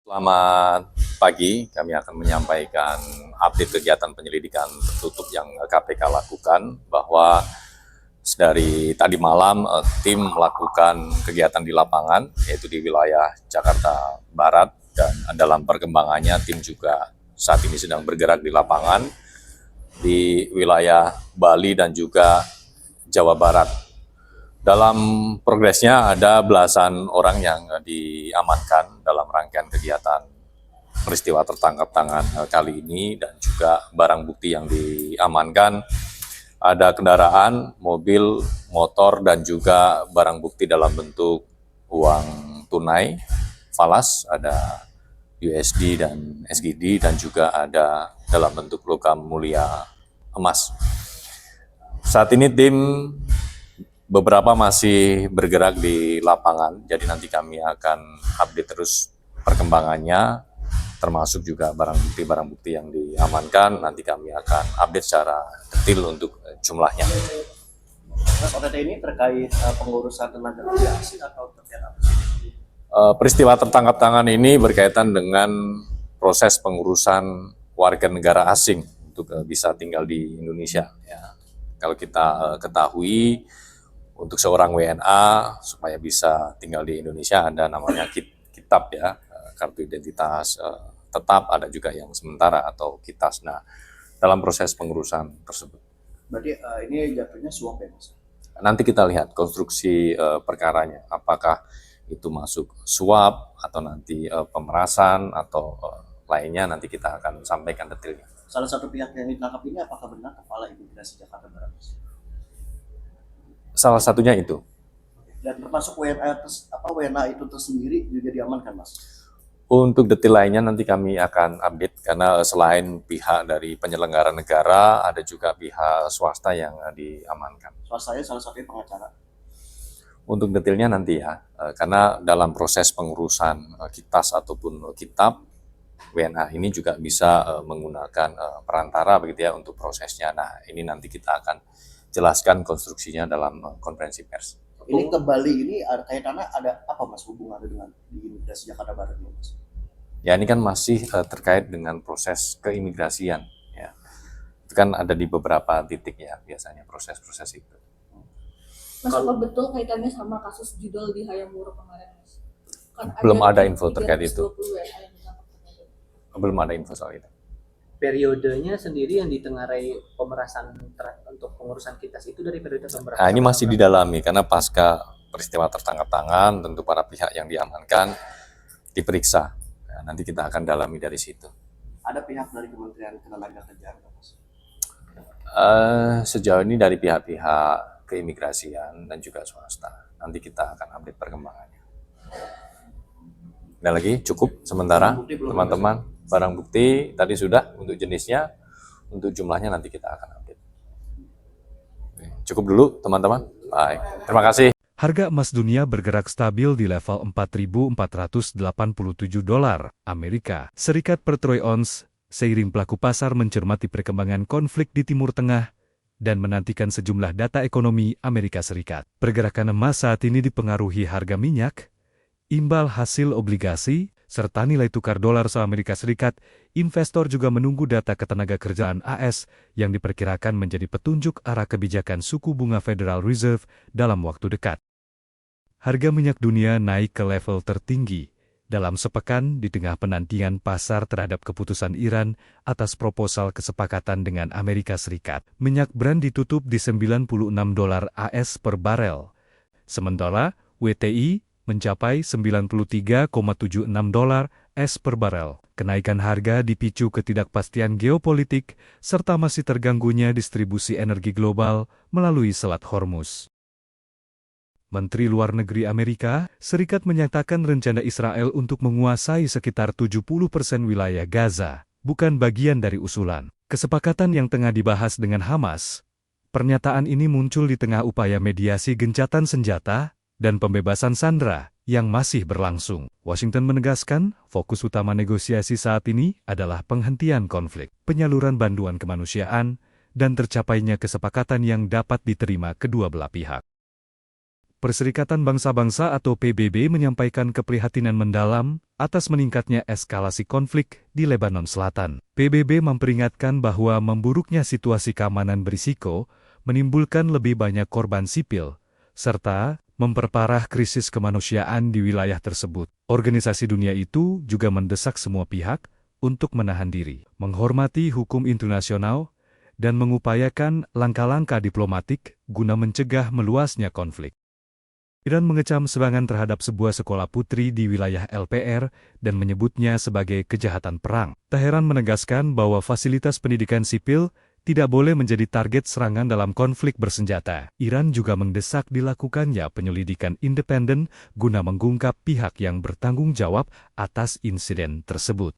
Selamat pagi, kami akan menyampaikan update kegiatan penyelidikan tertutup yang KPK lakukan, bahwa dari tadi malam tim melakukan kegiatan di lapangan, yaitu di wilayah Jakarta Barat, dan dalam perkembangannya tim juga saat ini sedang bergerak di lapangan di wilayah Bali dan juga Jawa Barat. Dalam progresnya ada belasan orang yang diamankan dalam rangkaian kegiatan peristiwa tertangkap tangan kali ini, dan juga barang bukti yang diamankan ada kendaraan, mobil, motor, dan juga barang bukti dalam bentuk uang tunai, falas, ada USD dan SGD, dan juga ada dalam bentuk logam mulia emas. Saat ini tim beberapa masih bergerak di lapangan, jadi nanti kami akan update terus perkembangannya, termasuk juga barang bukti yang diamankan. Nanti kami akan update secara detail untuk jumlahnya. Mas, OTT ini terkait pengurusan tenaga kerja asing atau terkait apa? Peristiwa tertangkap tangan ini berkaitan dengan proses pengurusan warga negara asing untuk bisa tinggal di Indonesia. Ya. Kalau kita ketahui, untuk seorang WNA supaya bisa tinggal di Indonesia ada namanya kitab, ya, kartu identitas tetap, ada juga yang sementara atau KITAS. Nah, dalam proses pengurusan tersebut. Berarti ini jatuhnya suap ya, Mas? Nanti kita lihat konstruksi perkaranya, apakah itu masuk suap atau nanti pemerasan atau lainnya, nanti kita akan sampaikan detailnya. Salah satu pihak yang ditangkap ini apakah benar Kepala Imigrasi Jakarta Barat, Mas? Salah satunya itu. Dan termasuk WNA itu tersendiri juga diamankan, Mas? Untuk detail lainnya nanti kami akan update, karena selain pihak dari penyelenggara negara, ada juga pihak swasta yang diamankan. Swastanya salah satunya pengacara. Untuk detailnya nanti ya, karena dalam proses pengurusan KITAS ataupun kitab, WNA ini juga bisa menggunakan perantara begitu ya untuk prosesnya. Nah, ini nanti kita akan jelaskan konstruksinya dalam konferensi pers. Ini ke Bali ini kaitannya ada apa, Mas, hubungannya dengan di Imigrasi Jakarta Barat ini, Mas? Ya, ini kan masih terkait dengan proses keimigrasian. Ya. Itu kan ada di beberapa titik ya biasanya proses-proses itu. Mas, apa betul kaitannya sama kasus judul di Hayamuruk kemarin, Mas? Kan belum ada info terkait itu. Belum ada info soal itu. Periodenya sendiri yang ditengarai pemerasan untuk pengurusan KITAS itu dari periode pemerasan. Nah, ini masih didalami karena pasca peristiwa tertangkap tangan, tentu para pihak yang diamankan diperiksa. Nah, nanti kita akan dalami dari situ. Ada pihak dari Kementerian Ketenagakerjaan, Mas? Sejauh ini dari pihak-pihak keimigrasian dan juga swasta. Nanti kita akan update perkembangannya. Ada lagi? Cukup sementara, teman-teman. Barang bukti tadi sudah untuk jenisnya, untuk jumlahnya nanti kita akan update. Cukup dulu teman-teman. Baik, terima kasih. Harga emas dunia bergerak stabil di level $4.487 Amerika Serikat per troy ounce, seiring pelaku pasar mencermati perkembangan konflik di Timur Tengah dan menantikan sejumlah data ekonomi Amerika Serikat. Pergerakan emas saat ini dipengaruhi harga minyak, imbal hasil obligasi, serta nilai tukar dolar se-Amerika Serikat. Investor juga menunggu data ketenagakerjaan AS yang diperkirakan menjadi petunjuk arah kebijakan suku bunga Federal Reserve dalam waktu dekat. Harga minyak dunia naik ke level tertinggi dalam sepekan di tengah penantian pasar terhadap keputusan Iran atas proposal kesepakatan dengan Amerika Serikat. Minyak Brent ditutup di $96 AS per barel. Sementara WTI mencapai $93,76 AS per barel. Kenaikan harga dipicu ketidakpastian geopolitik serta masih terganggunya distribusi energi global melalui Selat Hormuz. Menteri Luar Negeri Amerika Serikat menyatakan rencana Israel untuk menguasai sekitar 70% wilayah Gaza bukan bagian dari usulan kesepakatan yang tengah dibahas dengan Hamas. Pernyataan ini muncul di tengah upaya mediasi gencatan senjata dan pembebasan sandera yang masih berlangsung. Washington menegaskan, fokus utama negosiasi saat ini adalah penghentian konflik, penyaluran bantuan kemanusiaan, dan tercapainya kesepakatan yang dapat diterima kedua belah pihak. Perserikatan Bangsa-Bangsa atau PBB menyampaikan keprihatinan mendalam atas meningkatnya eskalasi konflik di Lebanon Selatan. PBB memperingatkan bahwa memburuknya situasi keamanan berisiko menimbulkan lebih banyak korban sipil, serta memperparah krisis kemanusiaan di wilayah tersebut. Organisasi dunia itu juga mendesak semua pihak untuk menahan diri, menghormati hukum internasional, dan mengupayakan langkah-langkah diplomatik guna mencegah meluasnya konflik. Iran mengecam serangan terhadap sebuah sekolah putri di wilayah LPR dan menyebutnya sebagai kejahatan perang. Teheran menegaskan bahwa fasilitas pendidikan sipil tidak boleh menjadi target serangan dalam konflik bersenjata. Iran juga mendesak dilakukannya penyelidikan independen guna mengungkap pihak yang bertanggung jawab atas insiden tersebut.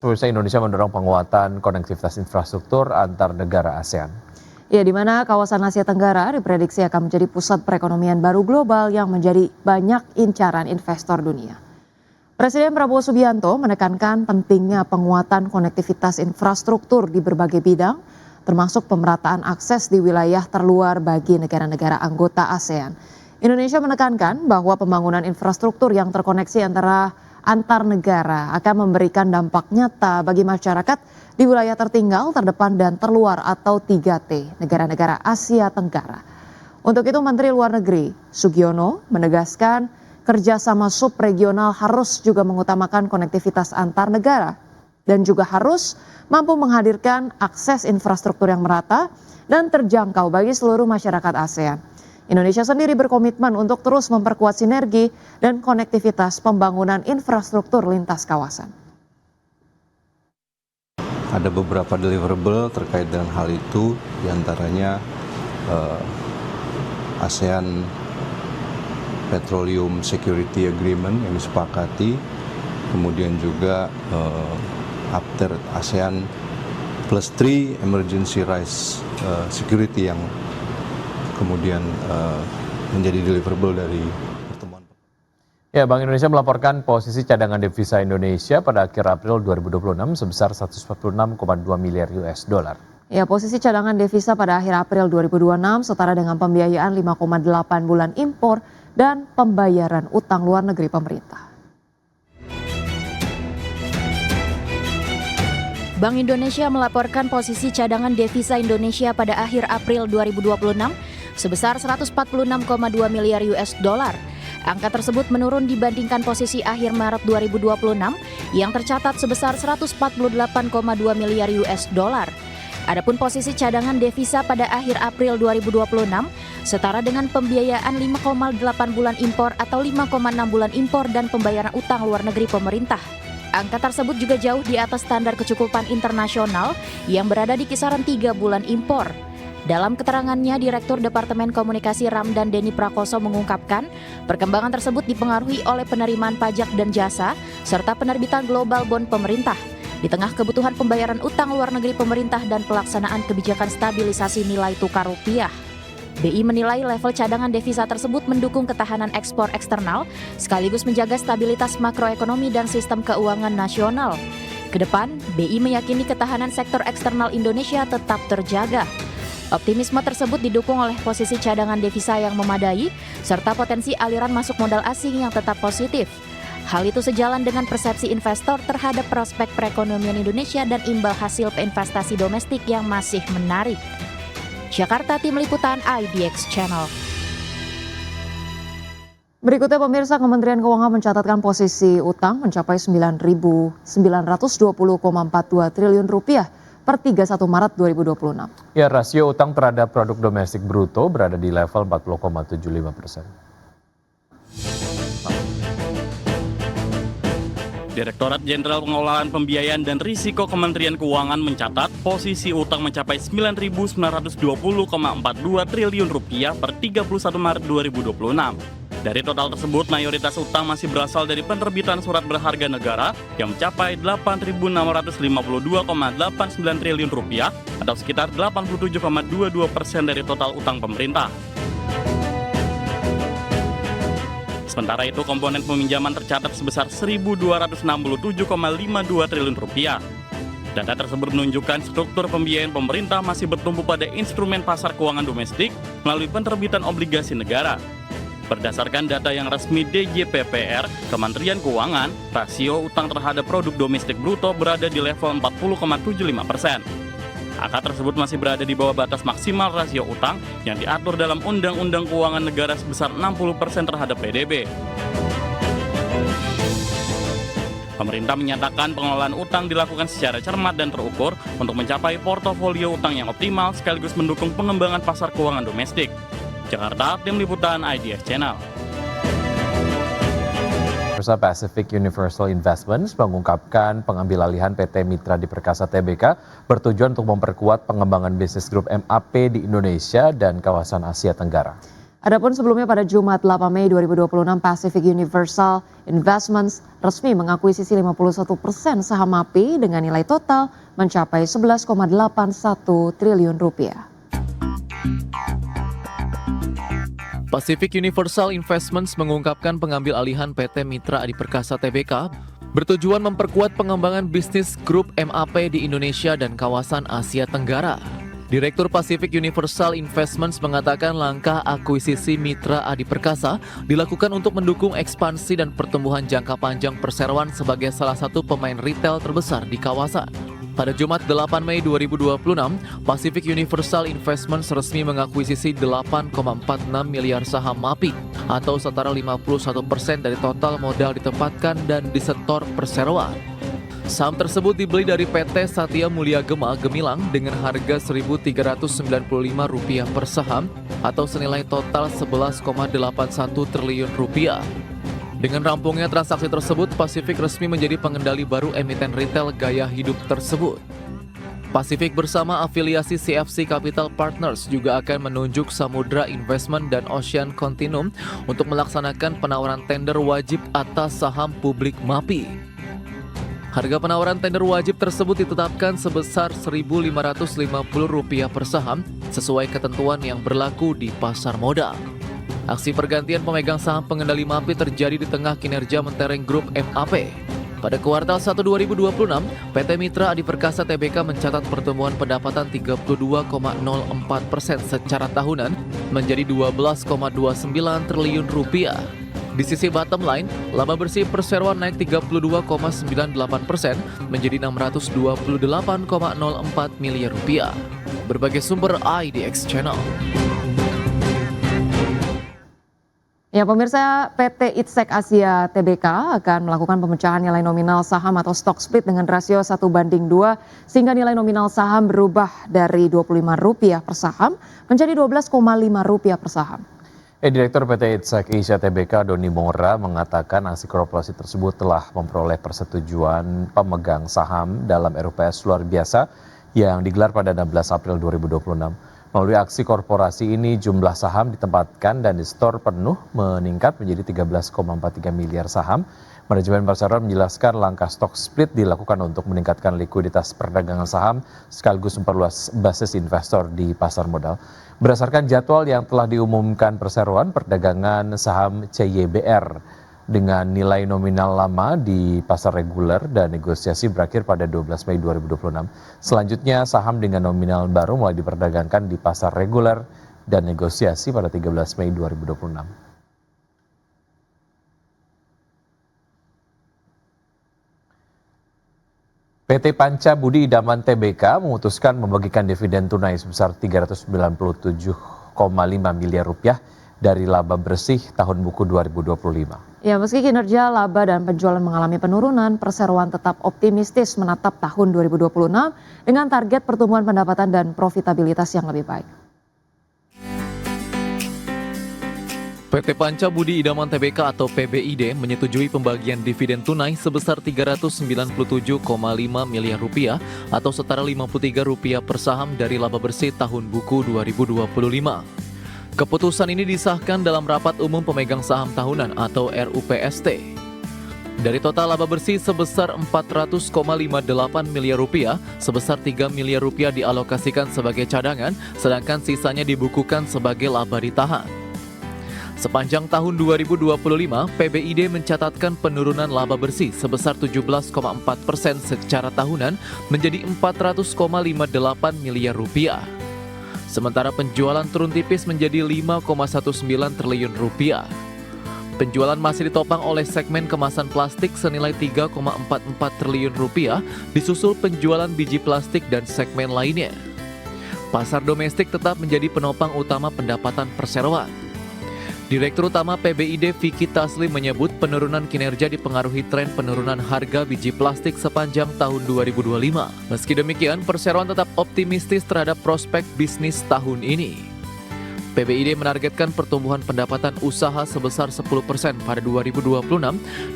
Pemirsa, Indonesia mendorong penguatan konektivitas infrastruktur antar negara ASEAN. Ya, di mana kawasan Asia Tenggara diprediksi akan menjadi pusat perekonomian baru global yang menjadi banyak incaran investor dunia. Presiden Prabowo Subianto menekankan pentingnya penguatan konektivitas infrastruktur di berbagai bidang, termasuk pemerataan akses di wilayah terluar bagi negara-negara anggota ASEAN. Indonesia menekankan bahwa pembangunan infrastruktur yang terkoneksi antar negara akan memberikan dampak nyata bagi masyarakat di wilayah tertinggal, terdepan, dan terluar atau 3T, negara-negara Asia Tenggara. Untuk itu Menteri Luar Negeri Sugiono menegaskan kerjasama subregional harus juga mengutamakan konektivitas antar negara dan juga harus mampu menghadirkan akses infrastruktur yang merata dan terjangkau bagi seluruh masyarakat ASEAN. Indonesia sendiri berkomitmen untuk terus memperkuat sinergi dan konektivitas pembangunan infrastruktur lintas kawasan. Ada beberapa deliverable terkait dengan hal itu, diantaranya ASEAN Petroleum Security Agreement yang disepakati, kemudian juga after ASEAN Plus 3 Emergency Rice Security yang kemudian menjadi deliverable dari pertemuan. Ya, Bank Indonesia melaporkan posisi cadangan devisa Indonesia pada akhir April 2026 sebesar 146,2 miliar US dollar. Ya, posisi cadangan devisa pada akhir April 2026 setara dengan pembiayaan 5,8 bulan impor dan pembayaran utang luar negeri pemerintah. Bank Indonesia melaporkan posisi cadangan devisa Indonesia pada akhir April 2026 sebesar 146,2 miliar US dollar. Angka tersebut menurun dibandingkan posisi akhir Maret 2026 yang tercatat sebesar 148,2 miliar US dollar. Adapun posisi cadangan devisa pada akhir April 2026 setara dengan pembiayaan 5,8 bulan impor atau 5,6 bulan impor dan pembayaran utang luar negeri pemerintah. Angka tersebut juga jauh di atas standar kecukupan internasional yang berada di kisaran 3 bulan impor. Dalam keterangannya, Direktur Departemen Komunikasi Ramdan Denny Prakoso mengungkapkan, perkembangan tersebut dipengaruhi oleh penerimaan pajak dan jasa serta penerbitan global bond pemerintah. Di tengah kebutuhan pembayaran utang luar negeri pemerintah dan pelaksanaan kebijakan stabilisasi nilai tukar rupiah. BI menilai level cadangan devisa tersebut mendukung ketahanan ekspor eksternal sekaligus menjaga stabilitas makroekonomi dan sistem keuangan nasional. Kedepan, BI meyakini ketahanan sektor eksternal Indonesia tetap terjaga. Optimisme tersebut didukung oleh posisi cadangan devisa yang memadai serta potensi aliran masuk modal asing yang tetap positif. Hal itu sejalan dengan persepsi investor terhadap prospek perekonomian Indonesia dan imbal hasil investasi domestik yang masih menarik. Jakarta, Tim Liputan IDX Channel. Berikutnya pemirsa, Kementerian Keuangan mencatatkan posisi utang mencapai 9.920,42 triliun rupiah per 31 Maret 2026. Ya, rasio utang terhadap produk domestik bruto berada di level 40,75%. Direktorat Jenderal Pengelolaan Pembiayaan dan Risiko Kementerian Keuangan mencatat posisi utang mencapai 9.920,42 triliun rupiah per 31 Maret 2026. Dari total tersebut, mayoritas utang masih berasal dari penerbitan surat berharga negara yang mencapai 8.652,89 triliun rupiah atau sekitar 87,22% dari total utang pemerintah. Sementara itu, komponen peminjaman tercatat sebesar 1.267,52 triliun rupiah. Data tersebut menunjukkan struktur pembiayaan pemerintah masih bertumpu pada instrumen pasar keuangan domestik melalui penerbitan obligasi negara. Berdasarkan data yang resmi DJPPR, Kementerian Keuangan, rasio utang terhadap produk domestik bruto berada di level 40,75%. Angka tersebut masih berada di bawah batas maksimal rasio utang yang diatur dalam Undang-Undang Keuangan Negara sebesar 60% terhadap PDB. Pemerintah menyatakan pengelolaan utang dilakukan secara cermat dan terukur untuk mencapai portofolio utang yang optimal sekaligus mendukung pengembangan pasar keuangan domestik. Jakarta, Tim Liputan IDX Channel. Pacific Universal Investments mengungkapkan pengambil alihan PT Mitra Adiperkasa Tbk bertujuan untuk memperkuat pengembangan bisnis grup MAP di Indonesia dan kawasan Asia Tenggara. Adapun sebelumnya pada Jumat 8 Mei 2026, Pacific Universal Investments resmi mengakuisisi 51% saham MAP dengan nilai total mencapai 11,81 triliun rupiah. Pacific Universal Investments mengungkapkan pengambil alihan PT Mitra Adiperkasa Tbk bertujuan memperkuat pengembangan bisnis grup MAP di Indonesia dan kawasan Asia Tenggara. Direktur Pacific Universal Investments mengatakan langkah akuisisi Mitra Adiperkasa dilakukan untuk mendukung ekspansi dan pertumbuhan jangka panjang perseroan sebagai salah satu pemain retail terbesar di kawasan. Pada Jumat 8 Mei 2026, Pacific Universal Investments resmi mengakuisisi 8,46 miliar saham MAPI atau setara 51% dari total modal ditempatkan dan disetor perseroan. Saham tersebut dibeli dari PT Satya Mulia Gema Gemilang dengan harga Rp1.395 per saham atau senilai total Rp11,81 triliun. Dengan rampungnya transaksi tersebut, Pacific resmi menjadi pengendali baru emiten retail gaya hidup tersebut. Pacific bersama afiliasi CFC Capital Partners juga akan menunjuk Samudra Investment dan Ocean Continuum untuk melaksanakan penawaran tender wajib atas saham publik MAPI. Harga penawaran tender wajib tersebut ditetapkan sebesar Rp1.550 per saham sesuai ketentuan yang berlaku di pasar modal. Aksi pergantian pemegang saham pengendali MAPI terjadi di tengah kinerja mentereng grup MAP. Pada kuartal 1 2026, PT Mitra Adiperkasa Tbk mencatat pertumbuhan pendapatan 32,04% secara tahunan menjadi Rp12,29 triliun. Di sisi bottom line, laba bersih perseroan naik 32,98% menjadi Rp628,04 miliar. Berbagai sumber IDX Channel. Ya, pemirsa, PT Itsek Asia Tbk akan melakukan pemecahan nilai nominal saham atau stock split dengan rasio 1:2 sehingga nilai nominal saham berubah dari Rp25 per saham menjadi Rp12,5 per saham. Direktur PT Itsek Asia Tbk Doni Mora mengatakan aksi korporasi tersebut telah memperoleh persetujuan pemegang saham dalam RUPS luar biasa yang digelar pada 16 April 2026. Melalui aksi korporasi ini jumlah saham ditempatkan dan di-store penuh meningkat menjadi 13,43 miliar saham. Manajemen perseroan menjelaskan langkah stock split dilakukan untuk meningkatkan likuiditas perdagangan saham sekaligus memperluas basis investor di pasar modal. Berdasarkan jadwal yang telah diumumkan perseroan, perdagangan saham CYBR dengan nilai nominal lama di pasar reguler dan negosiasi berakhir pada 12 Mei 2026. Selanjutnya saham dengan nominal baru mulai diperdagangkan di pasar reguler dan negosiasi pada 13 Mei 2026. PT Panca Budi Idaman Tbk memutuskan membagikan dividen tunai sebesar Rp397,5 miliar dari laba bersih tahun buku 2025. Ya, meski kinerja laba dan penjualan mengalami penurunan, perseroan tetap optimistis menatap tahun 2026 dengan target pertumbuhan pendapatan dan profitabilitas yang lebih baik. PT Panca Budi Idaman Tbk atau PBID menyetujui pembagian dividen tunai sebesar Rp397,5 miliar atau setara Rp53 per saham dari laba bersih tahun buku 2025. Keputusan ini disahkan dalam Rapat Umum Pemegang Saham Tahunan atau RUPST. Dari total laba bersih sebesar Rp400,58 miliar, sebesar Rp3 miliar dialokasikan sebagai cadangan, sedangkan sisanya dibukukan sebagai laba ditahan. Sepanjang tahun 2025, PBID mencatatkan penurunan laba bersih sebesar 17,4% secara tahunan menjadi Rp400,58 miliar. Sementara penjualan turun tipis menjadi Rp5,19 triliun. Penjualan masih ditopang oleh segmen kemasan plastik senilai Rp3,44 triliun, disusul penjualan biji plastik dan segmen lainnya. Pasar domestik tetap menjadi penopang utama pendapatan perseroan. Direktur Utama PBID Vicky Taslim menyebut penurunan kinerja dipengaruhi tren penurunan harga biji plastik sepanjang tahun 2025. Meski demikian, perseroan tetap optimistis terhadap prospek bisnis tahun ini. PBID menargetkan pertumbuhan pendapatan usaha sebesar 10% pada 2026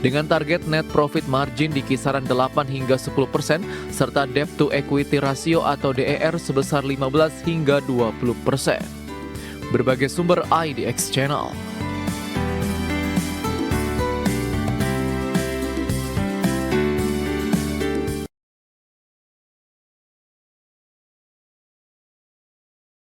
dengan target net profit margin di kisaran 8 hingga 10% serta debt to equity ratio atau DER sebesar 15 hingga 20%. Berbagai sumber IDX Channel.